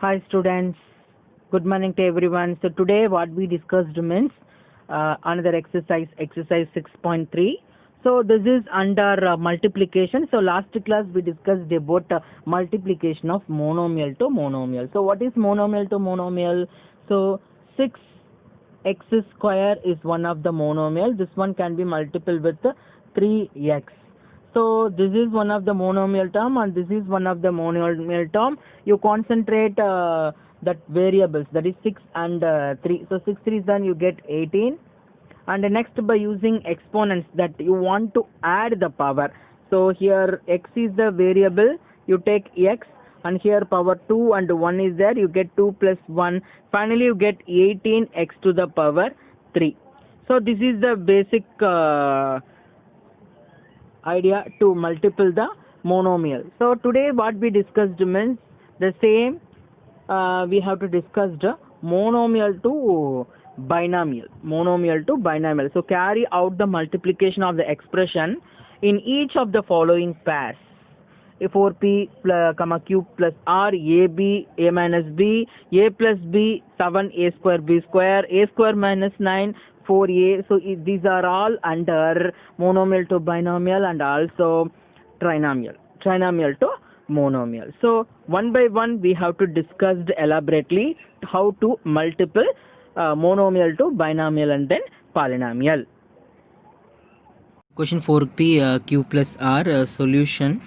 Hi students, good morning to everyone. So today what we discussed means another exercise 6.3. So this is under multiplication. So last class we discussed about multiplication of monomial to monomial. So what is monomial to monomial? So 6x square is one of the monomial. This one can be multiple with 3x. So this is one of the monomial term and this is one of the monomial term. You concentrate that variables, that is 6 and 3. So 6 3 then you get 18, and next by using exponents that you want to add the power. So here x is the variable, you take x, and here power 2 and 1 is there, you get 2 plus 1, finally you get 18x to the power 3. So this is the basic idea to multiple the monomial. So today what we discussed means the same, we have to discuss the monomial to binomial. So carry out the multiplication of the expression in each of the following pairs: a 4p comma q plus r, a minus b, a plus b 7, a square, a square minus 9, 4a. So these are all under monomial to binomial and also trinomial to monomial. So one by one we have to discuss elaborately how to multiple monomial to binomial and then polynomial. Question 4p q plus r solution.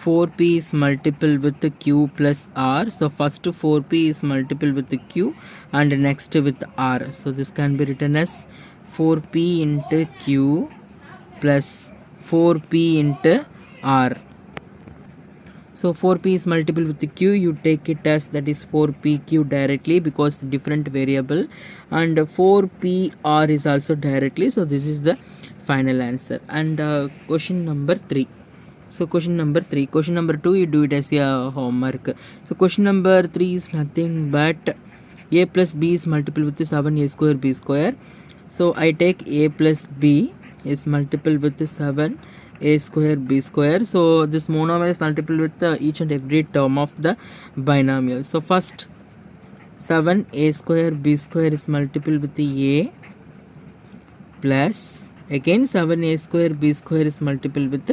4p is multiple with the q plus r. So first 4p is multiple with the q and next with r. So this can be written as 4p into q plus 4p into r. So 4p is multiple with the q, you take it as that is 4pq directly because different variable, and 4pr is also directly. So this is the final answer. And question number 3. So question number 2 you do it as a homework. So question number 3 is nothing but a plus b is multiple with 7 a square b square. So I take a plus b is multiple with 7 a square b square. So this monomial is multiple with each and every term of the binomial. So first 7 a square b square is multiple with a plus again 7 a square b square is multiple with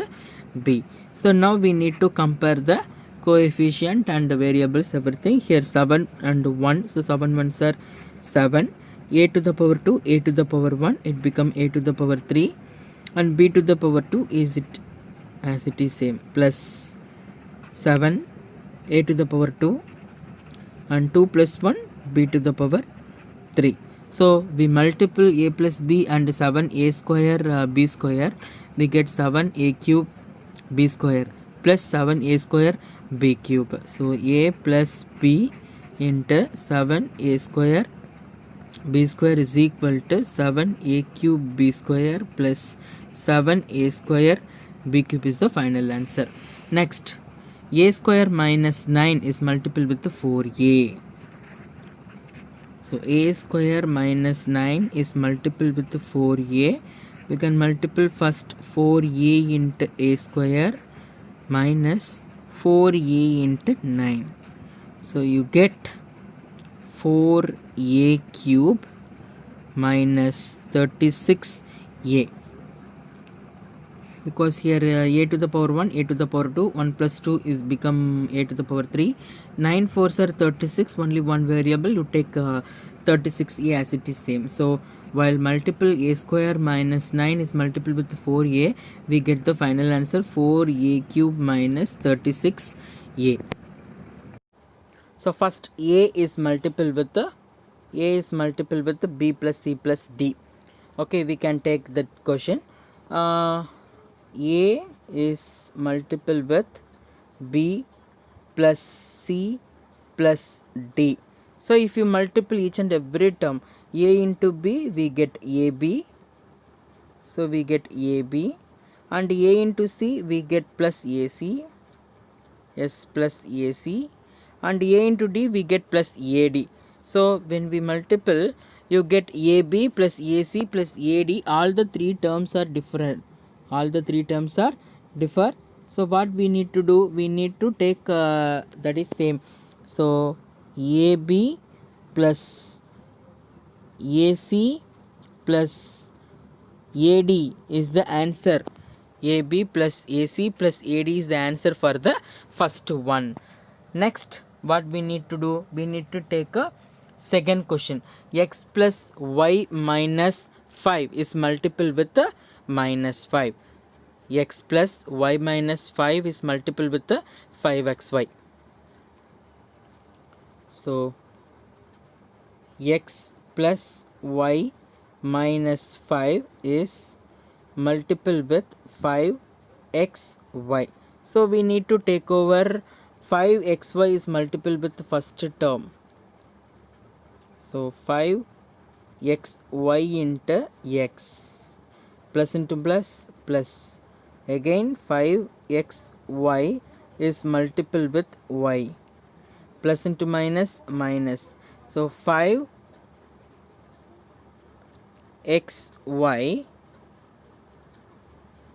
b. So now we need to compare the coefficient and the variables, everything. Here 7 and 1, so 7 ones are 7, a to the power 2, a to the power 1, it become a to the power 3, and b to the power 2 is it as it is same, plus 7 a to the power 2 and 2 plus 1 b to the power 3. So we multiple a plus b and 7 a square b square, we get 7 a cube b square plus 7 a square b cube. So a plus b into 7 a square b square is equal to 7 a cube b square plus 7 a square b cube is the final answer. Next, a square minus 9 is multiple with 4a. So a square minus 9 is multiple with 4a. We can multiple first 4a into a square minus 4a into 9. So you get 4a cube minus 36a. Because here a to the power 1, a to the power 2, 1 plus 2 is become a to the power 3. 9 4s are 36, only one variable, you take 36a as it is same. So while multiple a square minus 9 is multiple with 4a, we get the final answer 4a cube minus 36a. So first a is multiple with b plus c plus d. Okay, we can take that question. A is multiple with b plus c plus d. So if you multiple each and every term, a into b, we get ab. So we get ab, and a into c, we get plus ac, s plus ac, and a into d, we get plus ad. So when we multiple, you get ab plus ac plus ad. All the three terms are different. So what we need to do, we need to take that is same So AB plus AC plus AD is the answer. AB plus AC plus AD is the answer for the first one. Next, what we need to do? We need to take a second question. X plus Y minus 5 is multiple with the minus 5. X plus Y minus 5 is multiple with the 5xy. So X plus Y minus 5 is multiple with 5xy. So we need to take over 5xy is multiple with the first term. So 5xy into x plus into plus again 5xy is multiple with y plus into minus. So 5xy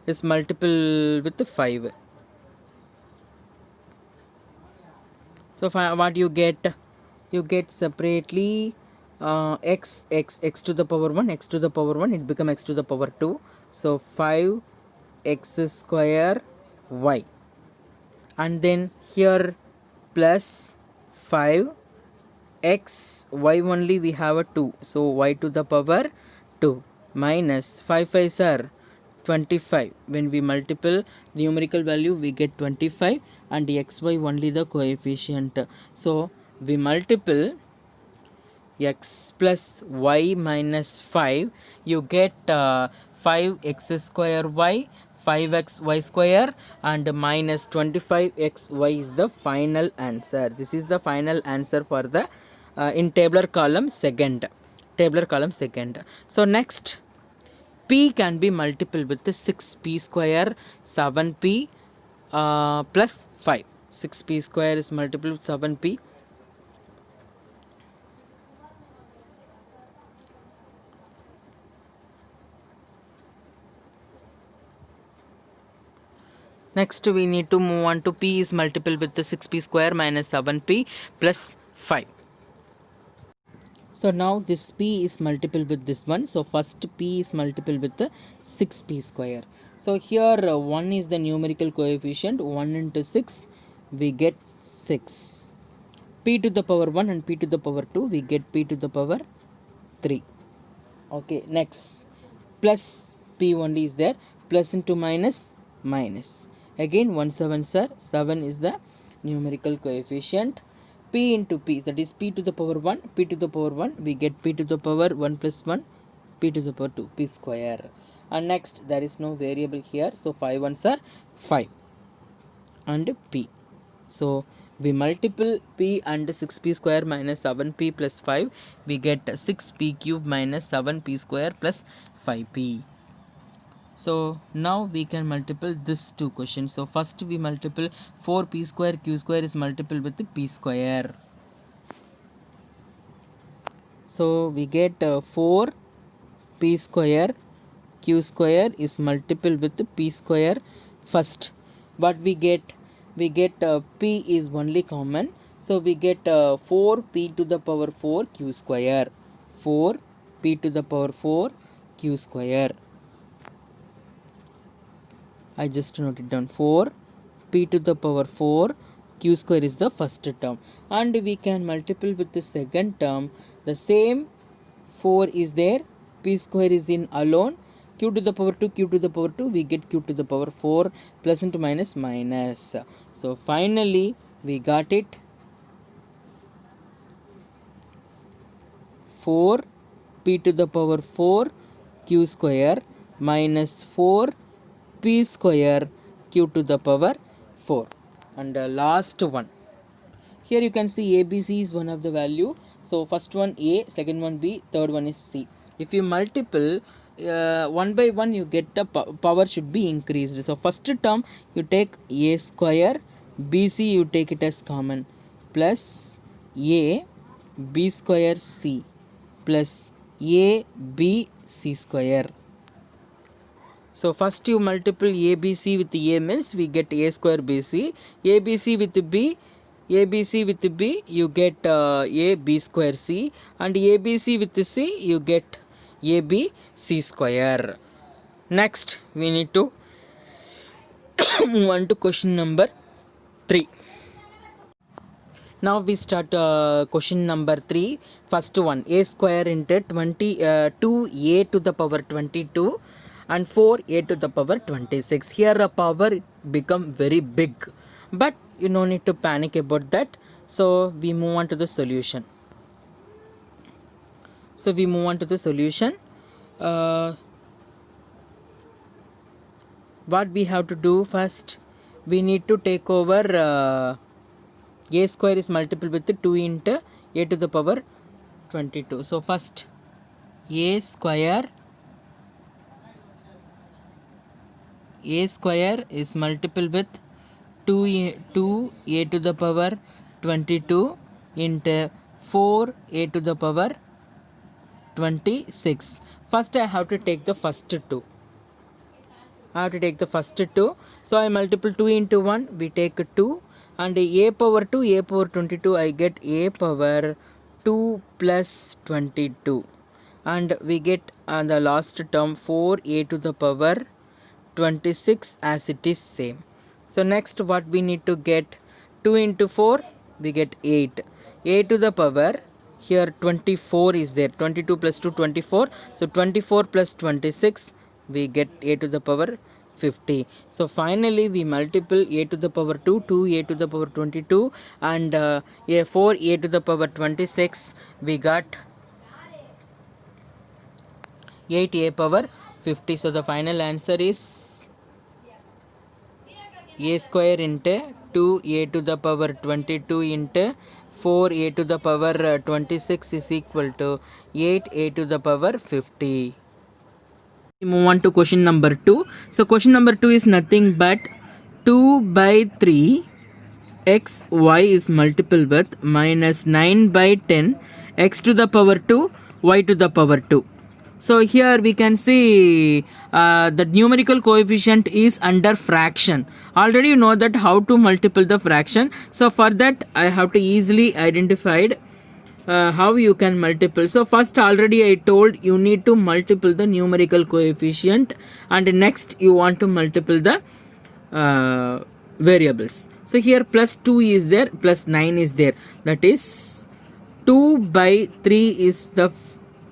is multiple with 5. So what you get? You get separately x to the power 1, x to the power 1, it become x to the power 2. So 5x square y, and then here plus 5 x y only we have a 2, so y to the power 2 minus 5 5s are 25. When we multiple the numerical value we get 25 and xy only the coefficient. So we multiple x plus y minus 5, you get 5x square y, 5x y square and minus 25xy is the final answer. This is the final answer for the in tabular column second. So next, p can be multiple with the 6p square, 7p plus 5. 6p square is multiple with 7p. Next we need to move on to p is multiple with the 6p square minus 7p plus 5. So now this p is multiple with this one. So first p is multiple with the 6p square. So here 1 is the numerical coefficient. 1 into 6 we get 6. P to the power 1 and p to the power 2 we get p to the power 3. Okay, next plus p only is there, plus into minus. Again 1 7s are 7 is the numerical coefficient. P into p, that is p to the power 1, p to the power 1 we get p to the power 1 plus 1, p to the power 2, p square. And next there is no variable here, so 5 ones are 5 and p. So we multiple p and 6p square minus 7p plus 5, we get 6p cube minus 7p square plus 5p. So now we can multiple this two questions. So first we multiple 4p square q square is multiple with p square. So we get 4p square q square is multiple with p square. First what we get? We get p is only common, so we get 4p to the power 4 q square. 4p to the power 4 q square. I just note it down. 4p to the power 4 q square is the first term, and we can multiple with the second term. The same 4 is there, p square is in alone, q to the power 2, q to the power 2, we get q to the power 4 plus into minus. So finally we got it 4p to the power 4 q square minus 4 p square q to the power 4. And last one, here you can see ABC is one of the value. So first one A, second one B, third one is C. If you multiple one by one, you get the power should be increased. So first term you take A square, BC you take it as common, plus A B square C plus A B C square. So first you multiple ABC with A means we get A square BC, ABC with B ABC with B, you get A B square C, and ABC with C, you get AB C square. Next, we need to move on to question number 3. Now we start question number 3. First one, a square into 2a to the power 22 and 4a to the power 26. Here a power become very big, but you no need to panic about that. So we move on to the solution. What we have to do first, we need to take over a square is multiple with 2 into a to the power 22. So first a square is multiple with 2a to the power 22 into 4a to the power 26. First I have to take the first 2. So I multiple 2 into 1, we take 2, and a power 2, a power 22, I get a power 2 plus 22, and we get the last term 4a to the power 26 as it is same. So next what we need to get, 2 into 4, we get 8, a to the power, here 24 is there, 22 plus 2 24, so 24 plus 26, we get a to the power 50. So finally we multiple a to the power 2, 2a to the power 22, and 4a to the power 26, we got 8a power 50. So the final answer is a square into 2a to the power 22 into 4a to the power 26 is equal to 8a to the power 50. We move on to question number 2. So question number 2 is nothing but 2 by 3 x y is multiple with minus 9 by 10 x to the power 2 y to the power 2. So here we can see the numerical coefficient is under fraction. Already you know that how to multiply the fraction. So for that I have to easily identified how you can multiply. So first already I told you need to multiply the numerical coefficient, and next you want to multiply the variables. So here plus 2 is there, plus 9 is there, that is 2 by 3 is the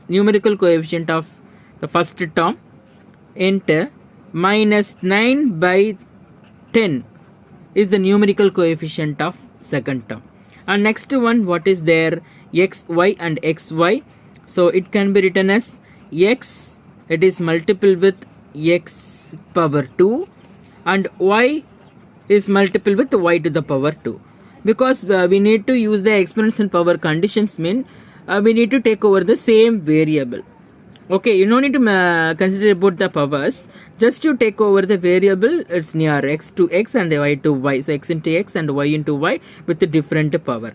numerical coefficient of the first term into minus 9 by 10 is the numerical coefficient of second term. And next one, what is there, x y and x y, so it can be written as x, it is multiple with x power 2, and y is multiple with y to the power 2. Because we need to use the exponential power conditions, mean we need to take over the same variable. Okay, you don't need to consider about the powers, just to take over the variable, it's near x to x and y to y, so x into x and y into y with a different power.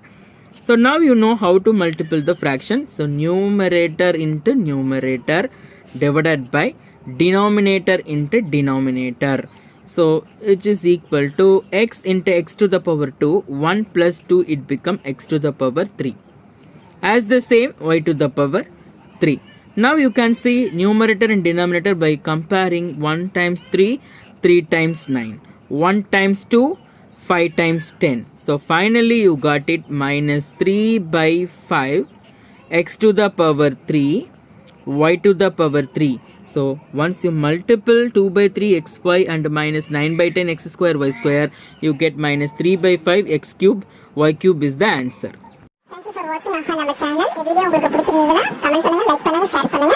So now you know how to multiply the fraction. So numerator into numerator divided by denominator into denominator, so which is equal to x into x to the power 2, 1 plus 2, it become x to the power 3, as the same y to the power 3. Now you can see numerator and denominator by comparing 1 times 3, 3 times 9, 1 times 2, 5 times 10. So finally you got it minus 3 by 5 x to the power 3 y to the power 3. So once you multiple 2 by 3 xy and minus 9 by 10 x square y square, you get minus 3 by 5 x cube y cube is the answer. Thank you for watching நம்ம channel. இந்த video உங்களுக்கு பிடிச்சிருந்ததுன்னா comment பண்ணுங்க, like பண்ணுங்க, share பண்ணுங்க.